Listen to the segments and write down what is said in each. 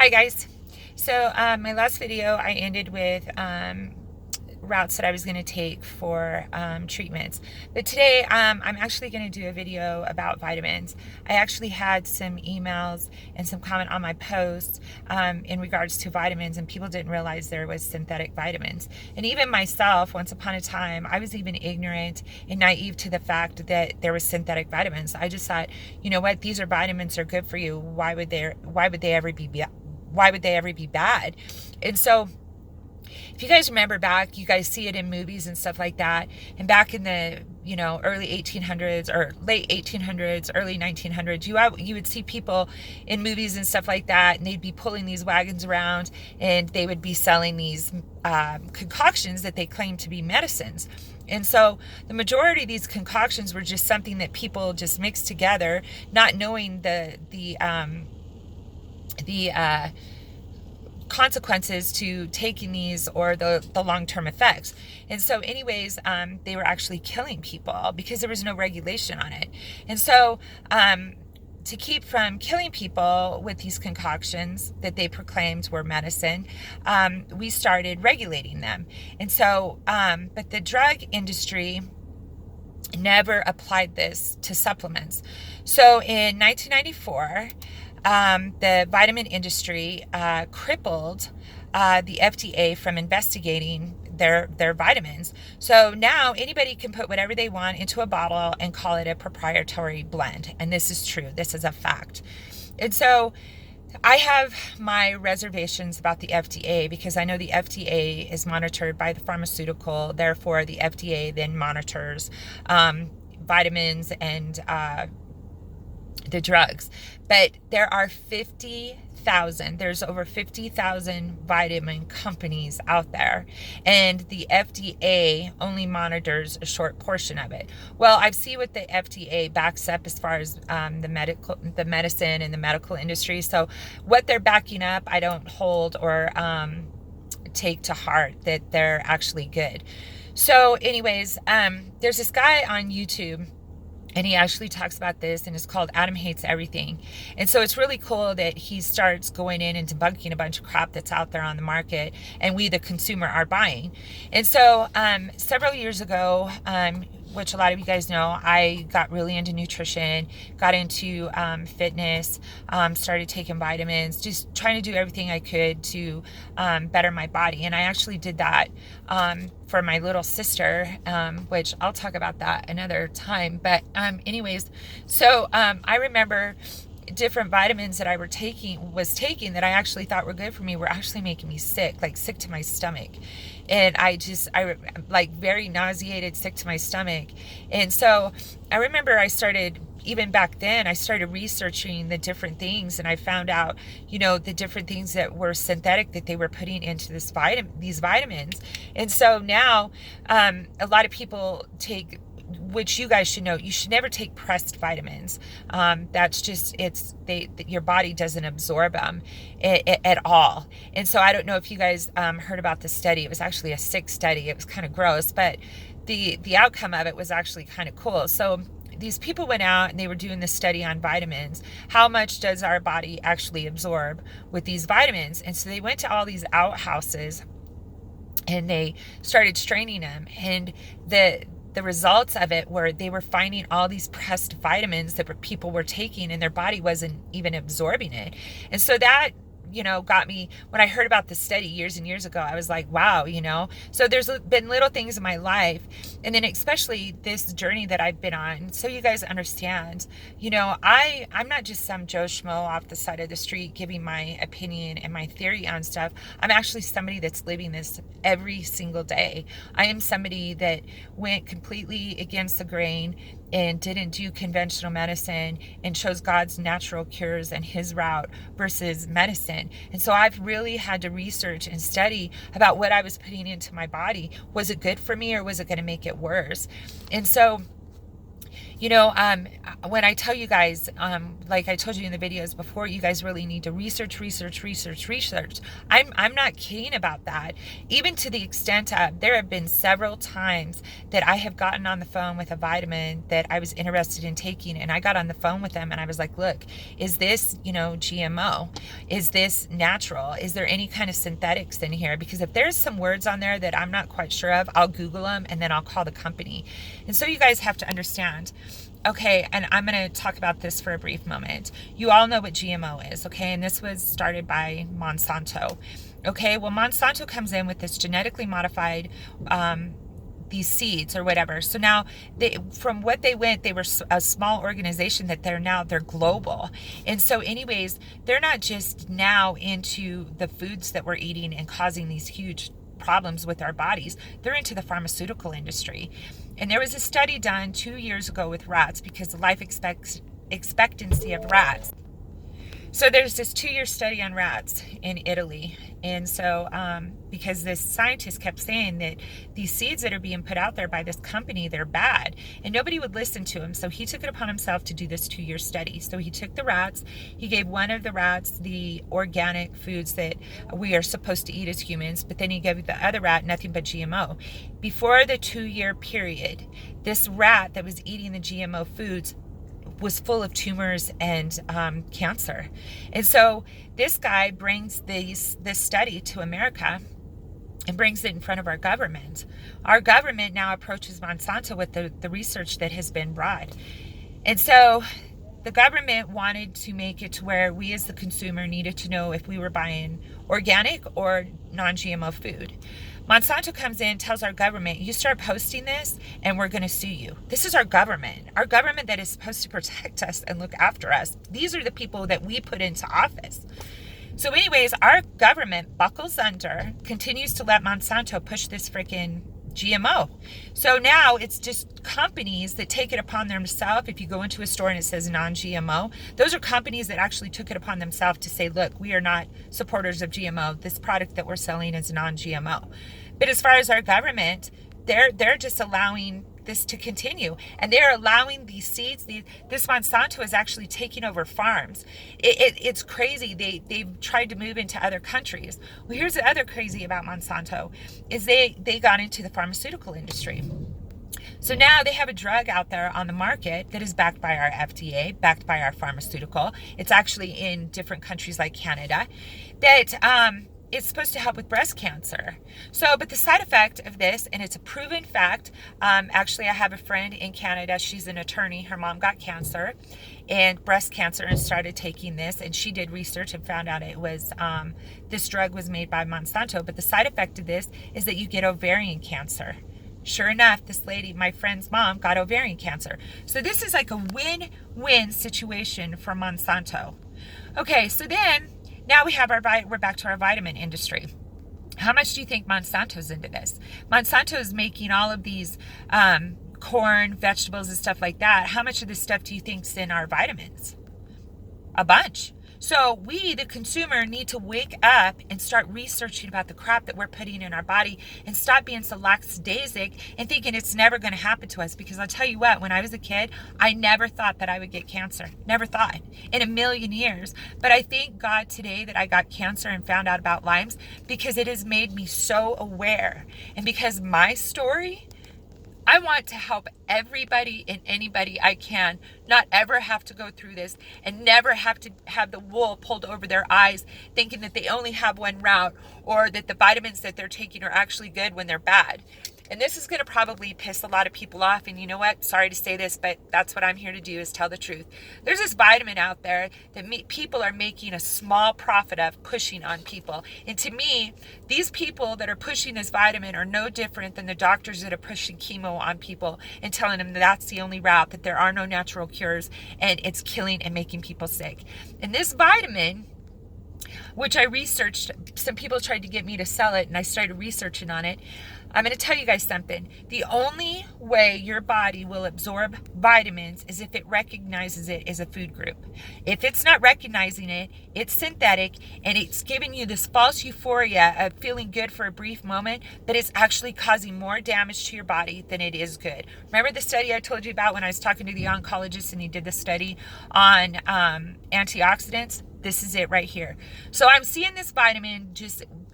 Hi guys. So my last video I ended with routes that I was going to take for treatments. But today I'm actually going to do a video about vitamins. I actually had some emails and some comment on my post in regards to vitamins, and people didn't realize there was synthetic vitamins. And even myself, once upon a time, I was even ignorant and naive to the fact that there was synthetic vitamins. I just thought, you know what, these are vitamins, are good for you. Why would they ever be bad? And so if you guys remember back, you guys see it in movies and stuff like that. And back in the, early 1800s or late 1800s, early 1900s, you would see people in movies and stuff like that, and they'd be pulling these wagons around, and they would be selling these concoctions that they claimed to be medicines. And so the majority of these concoctions were just something that people just mixed together, not knowing the consequences to taking these, or the long-term effects. And so anyways, they were actually killing people because there was no regulation on it. And so to keep from killing people with these concoctions that they proclaimed were medicine, we started regulating them. And so but the drug industry never applied this to supplements. So in 1994, the vitamin industry crippled the FDA from investigating their vitamins. So now anybody can put whatever they want into a bottle and call it a proprietary blend. And this is true. This is a fact. And so I have my reservations about the FDA, because I know the FDA is monitored by the pharmaceutical. Therefore, the FDA then monitors vitamins and the drugs. But there are there's over 50,000 vitamin companies out there, and the FDA only monitors a short portion of it. Well, I see what the FDA backs up as far as the medicine and the medical industry. So what they're backing up, I don't hold or take to heart that they're actually good. So anyways, there's this guy on YouTube, and he actually talks about this, and it's called Adam Hates Everything. And so it's really cool that he starts going in and debunking a bunch of crap that's out there on the market, and we, the consumer, are buying. And so several years ago, which a lot of you guys know, I got really into nutrition, got into fitness, started taking vitamins, just trying to do everything I could to better my body. And I actually did that for my little sister, which I'll talk about that another time. But anyways, so I remember different vitamins that I was taking that I actually thought were good for me were actually making me sick, like sick to my stomach. And I like very nauseated, sick to my stomach. And so I remember even back then, I started researching the different things, and I found out, the different things that were synthetic that they were putting into these vitamins. And so now a lot of people take, which you guys should know, you should never take pressed vitamins. That's just, your body doesn't absorb them at all. And so I don't know if you guys heard about this study. It was actually a sick study. It was kind of gross, but the outcome of it was actually kind of cool. So these people went out and they were doing this study on vitamins. How much does our body actually absorb with these vitamins? And so they went to all these outhouses and they started straining them. And the results of it were they were finding all these pressed vitamins that people were taking, and their body wasn't even absorbing it. And so that, got me, when I heard about this study years and years ago, I was like, wow, So there's been little things in my life, and then especially this journey that I've been on, so you guys understand, I'm not just some Joe Schmo off the side of the street giving my opinion and my theory on stuff. I'm actually somebody that's living this every single day. I am somebody that went completely against the grain and didn't do conventional medicine and chose God's natural cures and his route versus medicine. And so I've really had to research and study about what I was putting into my body. Was it good for me, or was it going to make it worse? And so, When I tell you guys, like I told you in the videos before, you guys really need to research. I'm not kidding about that. Even to the extent of, there have been several times that I have gotten on the phone with a vitamin that I was interested in taking, and I got on the phone with them and I was like, look, is this, GMO? Is this natural? Is there any kind of synthetics in here? Because if there's some words on there that I'm not quite sure of, I'll Google them and then I'll call the company. And so you guys have to understand. Okay, and I'm going to talk about this for a brief moment. You all know what GMO is, okay? And this was started by Monsanto. Okay, well, Monsanto comes in with this genetically modified these seeds or whatever. So now from what they went, they were a small organization that they're global. And so anyways, they're not just now into the foods that we're eating and causing these huge problems with our bodies. They're into the pharmaceutical industry. And there was a study done 2 years ago with rats, because the life expectancy of rats. So there's this 2-year study on rats in Italy. And so because this scientist kept saying that these seeds that are being put out there by this company, they're bad. And nobody would listen to him. So he took it upon himself to do this 2-year study. So he took the rats. He gave one of the rats the organic foods that we are supposed to eat as humans. But then he gave the other rat nothing but GMO. Before the 2-year period, this rat that was eating the GMO foods was full of tumors and cancer. And so this guy brings this study to America and brings it in front of our government. Our government now approaches Monsanto with the research that has been brought. And so the government wanted to make it to where we as the consumer needed to know if we were buying organic or non-GMO food. Monsanto comes in, tells our government, you start posting this and we're going to sue you. This is our government that is supposed to protect us and look after us. These are the people that we put into office. So anyways, our government buckles under, continues to let Monsanto push this freaking GMO. So now it's just companies that take it upon themselves. If you go into a store and it says non-GMO, those are companies that actually took it upon themselves to say, look, we are not supporters of GMO. This product that we're selling is non-GMO. But as far as our government, they're just allowing this to continue, and they're allowing these seeds. This Monsanto is actually taking over farms. It's crazy. They've tried to move into other countries. Well, here's the other crazy about Monsanto is they got into the pharmaceutical industry. So now they have a drug out there on the market that is backed by our FDA, backed by our pharmaceutical. It's actually in different countries like Canada that it's supposed to help with breast cancer. So, but the side effect of this, and it's a proven fact, actually I have a friend in Canada, she's an attorney, her mom got cancer and breast cancer and started taking this, and she did research and found out it was, this drug was made by Monsanto, but the side effect of this is that you get ovarian cancer. Sure enough, this lady, my friend's mom, got ovarian cancer. So this is like a win-win situation for Monsanto. Okay, so then, now we're back to our vitamin industry. How much do you think Monsanto's into this? Monsanto is making all of these corn, vegetables, and stuff like that. How much of this stuff do you think's in our vitamins? A bunch. So we, the consumer, need to wake up and start researching about the crap that we're putting in our body and stop being so lackadaisic and thinking it's never going to happen to us. Because I'll tell you what, when I was a kid, I never thought that I would get cancer. Never thought in a million years. But I thank God today that I got cancer and found out about Lyme's, because it has made me so aware. And because my story, I want to help everybody and anybody I can not ever have to go through this and never have to have the wool pulled over their eyes thinking that they only have one route, or that the vitamins that they're taking are actually good when they're bad. And this is going to probably piss a lot of people off. And you know what? Sorry to say this, but that's what I'm here to do, is tell the truth. There's this vitamin out there that people are making a small profit of pushing on people. And to me, these people that are pushing this vitamin are no different than the doctors that are pushing chemo on people and telling them that that's the only route, that there are no natural cures, and it's killing and making people sick. And this vitamin, which I researched, some people tried to get me to sell it, and I started researching on it. I'm going to tell you guys something. The only way your body will absorb vitamins is if it recognizes it as a food group. If it's not recognizing it, it's synthetic, and it's giving you this false euphoria of feeling good for a brief moment, but it's actually causing more damage to your body than it is good. Remember the study I told you about when I was talking to the oncologist and he did the study on antioxidants? This is it right here. So I'm seeing this vitamin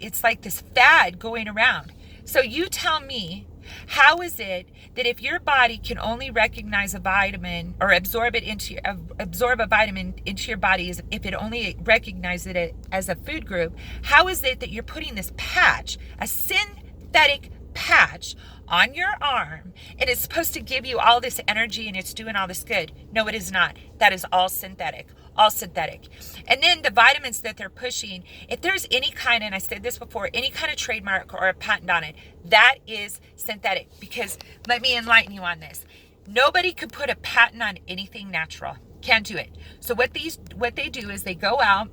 it's like this fad going around. So you tell me, how is it that if your body can only recognize a vitamin or absorb a vitamin into your body if it only recognizes it as a food group, how is it that you're putting this patch, a synthetic patch, on your arm, and it's supposed to give you all this energy and it's doing all this good? No, it is not. That is all synthetic. And then the vitamins that they're pushing, if there's any kind, and I said this before, any kind of trademark or a patent on it, that is synthetic. Because let me enlighten you on this. Nobody could put a patent on anything natural. Can't do it. So what they do is they go out,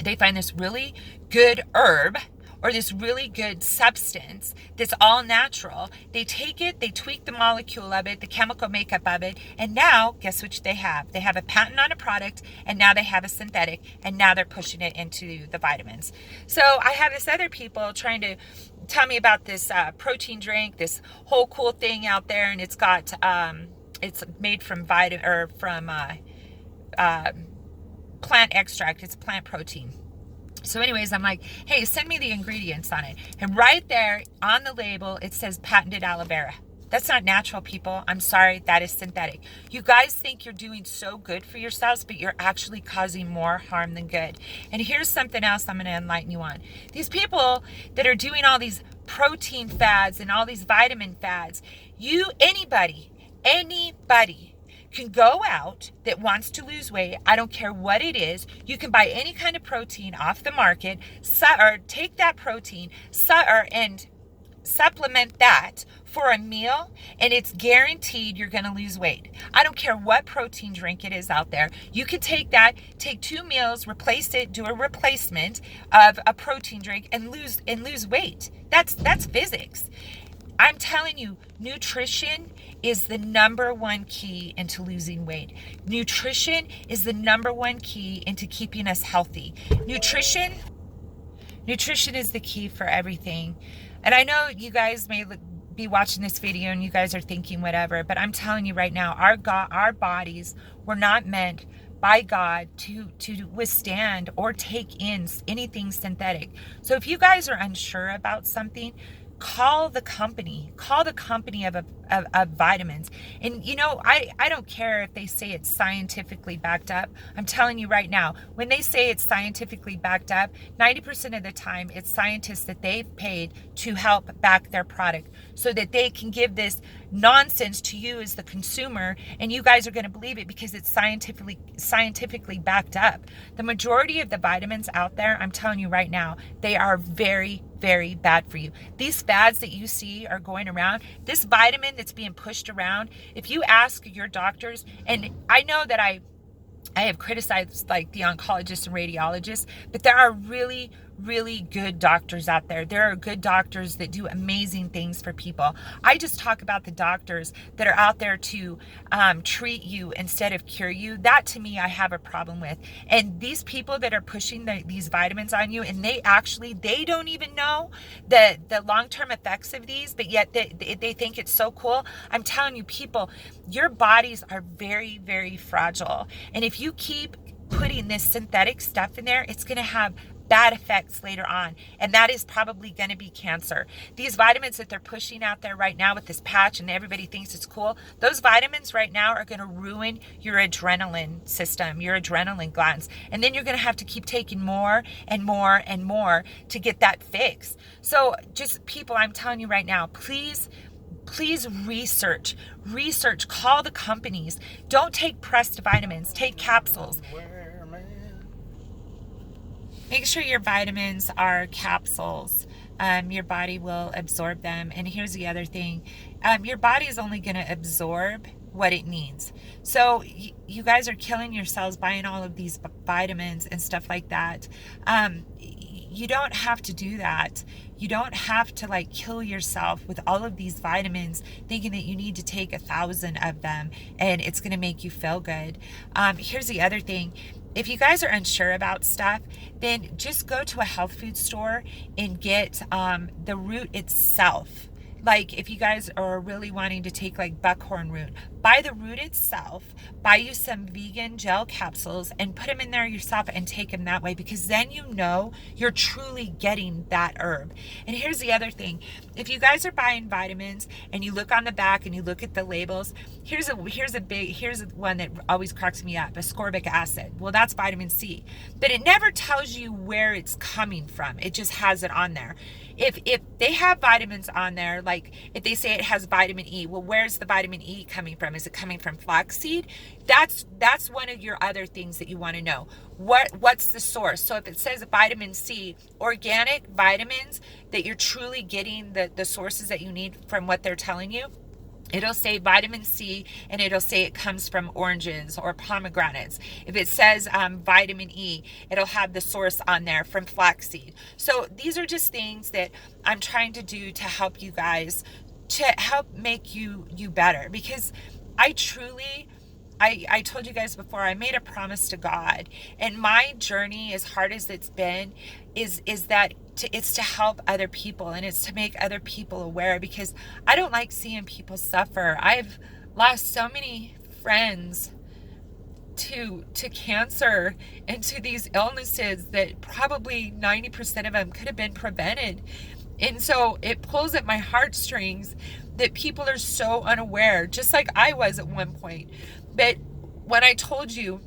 they find this really good herb or this really good substance that's all natural. They take it, they tweak the molecule of it, the chemical makeup of it, and now, guess what they have? They have a patent on a product, and now they have a synthetic, and now they're pushing it into the vitamins. So I have this other people trying to tell me about this protein drink, this whole cool thing out there, and it's got, it's made from plant extract. It's plant protein. So anyways, I'm like, hey, send me the ingredients on it. And right there on the label, it says patented aloe vera. That's not natural, people. I'm sorry, that is synthetic. You guys think you're doing so good for yourselves, but you're actually causing more harm than good. And here's something else I'm going to enlighten you on. These people that are doing all these protein fads and all these vitamin fads, anybody can go out that wants to lose weight. I don't care what it is. You can buy any kind of protein off the market, or take that protein and supplement that for a meal, and it's guaranteed you're going to lose weight. I don't care what protein drink it is out there. You could take 2 meals, replace it, do a replacement of a protein drink, and lose weight. That's physics. I'm telling you, nutrition is the number one key into losing weight. Nutrition is the number one key into keeping us healthy. Nutrition is the key for everything. And I know you guys may be watching this video and you guys are thinking whatever, but I'm telling you right now, our bodies were not meant by God to withstand or take in anything synthetic. So if you guys are unsure about something, call the company of vitamins. And I don't care if they say it's scientifically backed up. I'm telling you right now, when they say it's scientifically backed up, 90% of the time it's scientists that they've paid to help back their product so that they can give this nonsense to you as the consumer, and you guys are going to believe it because it's scientifically backed up. The majority of the vitamins out there, I'm telling you right now, they are very, very bad for you. These fads that you see are going around, this vitamin that's being pushed around, if you ask your doctors, and I know that I have criticized like the oncologists and radiologists, but there are really, really good doctors out there. There are good doctors that do amazing things for people. I just talk about the doctors that are out there to treat you instead of cure you. That to me, I have a problem with. And these people that are pushing these vitamins on you, and they don't even know the long-term effects of these, but yet they think it's so cool. I'm telling you, people, your bodies are very, very fragile. And if you keep putting this synthetic stuff in there, it's going to have bad effects later on, and that is probably going to be cancer. These vitamins that they're pushing out there right now with this patch and everybody thinks it's cool, those vitamins right now are going to ruin your adrenaline system, your adrenaline glands, and then you're going to have to keep taking more and more and more to get that fix. So just people, I'm telling you right now, please research, call the companies. Don't take pressed vitamins, take capsules. Make sure your vitamins are capsules. Your body will absorb them. And here's the other thing. Your body is only going to absorb what it needs. So you guys are killing yourselves buying all of these vitamins and stuff like that. you don't have to do that. You don't have to like kill yourself with all of these vitamins thinking that you need to take 1,000 of them and it's going to make you feel good. Here's the other thing. If you guys are unsure about stuff, then just go to a health food store and get the root itself. Like if you guys are really wanting to take like buckhorn root, buy the root itself, buy you some vegan gel capsules and put them in there yourself and take them that way, because then you know you're truly getting that herb. And here's the other thing. If you guys are buying vitamins and you look on the back and you look at the labels, here's one that always cracks me up, ascorbic acid. Well, that's vitamin C, but it never tells you where it's coming from. It just has it on there. If they have vitamins on there, like if they say it has vitamin E, well, where's the vitamin E coming from? Is it coming from flaxseed? That's one of your other things that you want to know. What's the source? So if it says vitamin C, organic vitamins, that you're truly getting the sources that you need from what they're telling you, it'll say vitamin C and it'll say it comes from oranges or pomegranates. If it says vitamin E, it'll have the source on there from flaxseed. So these are just things that I'm trying to do to help you guys, to help make you better. Because I truly, I told you guys before, I made a promise to God, and my journey, as hard as it's been, is that it's to help other people, and it's to make other people aware, because I don't like seeing people suffer. I've lost so many friends to cancer and to these illnesses that probably 90% of them could have been prevented. And so it pulls at my heartstrings that people are so unaware, just like I was at one point. But when I told you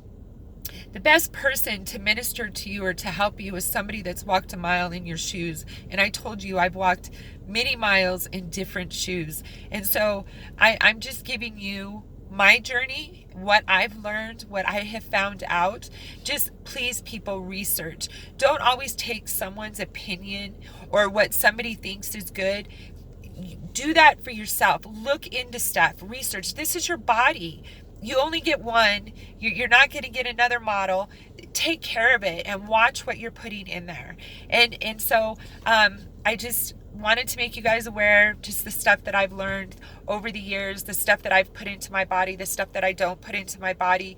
the best person to minister to you or to help you is somebody that's walked a mile in your shoes. And I told you I've walked many miles in different shoes. And so I'm just giving you my journey, what I've learned, what I have found out. Just please, people, research. Don't always take someone's opinion or what somebody thinks is good. Do that for yourself. Look into stuff. Research. This is your body. You only get one. You're not going to get another model. Take care of it and watch what you're putting in there. And so I just wanted to make you guys aware, just the stuff that I've learned over the years, the stuff that I've put into my body, the stuff that I don't put into my body.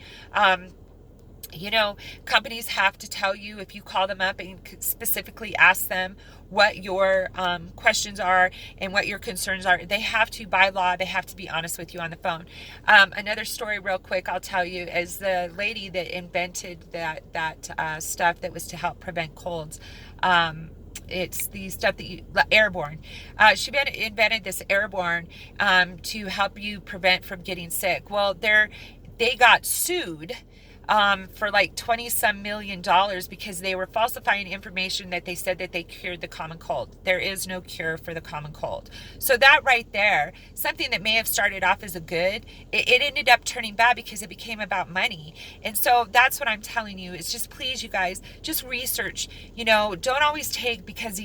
You know, companies have to tell you, if you call them up and specifically ask them what your questions are and what your concerns are, they have to, by law, they have to be honest with you on the phone. Another story real quick I'll tell you is the lady that invented that stuff that was to help prevent colds. It's the stuff that airborne. She invented this airborne to help you prevent from getting sick. Well, they got sued for like $20-some million because they were falsifying information that they said that they cured the common cold. There is no cure for the common cold. So that right there, something that may have started off as a good, it ended up turning bad because it became about money. And so that's what I'm telling you, is just please, you guys, just research. You know, don't always take because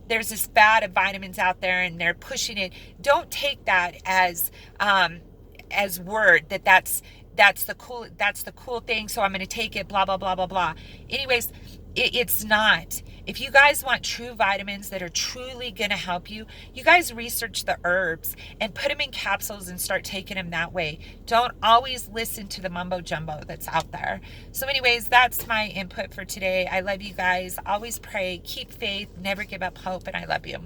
there's this fad of vitamins out there and they're pushing it. Don't take that as word that's the cool thing, so I'm going to take it, blah, blah, blah, blah, blah. Anyways, it's not. If you guys want true vitamins that are truly going to help you, you guys research the herbs and put them in capsules and start taking them that way. Don't always listen to the mumbo jumbo that's out there. So anyways, that's my input for today. I love you guys. Always pray, keep faith, never give up hope, and I love you.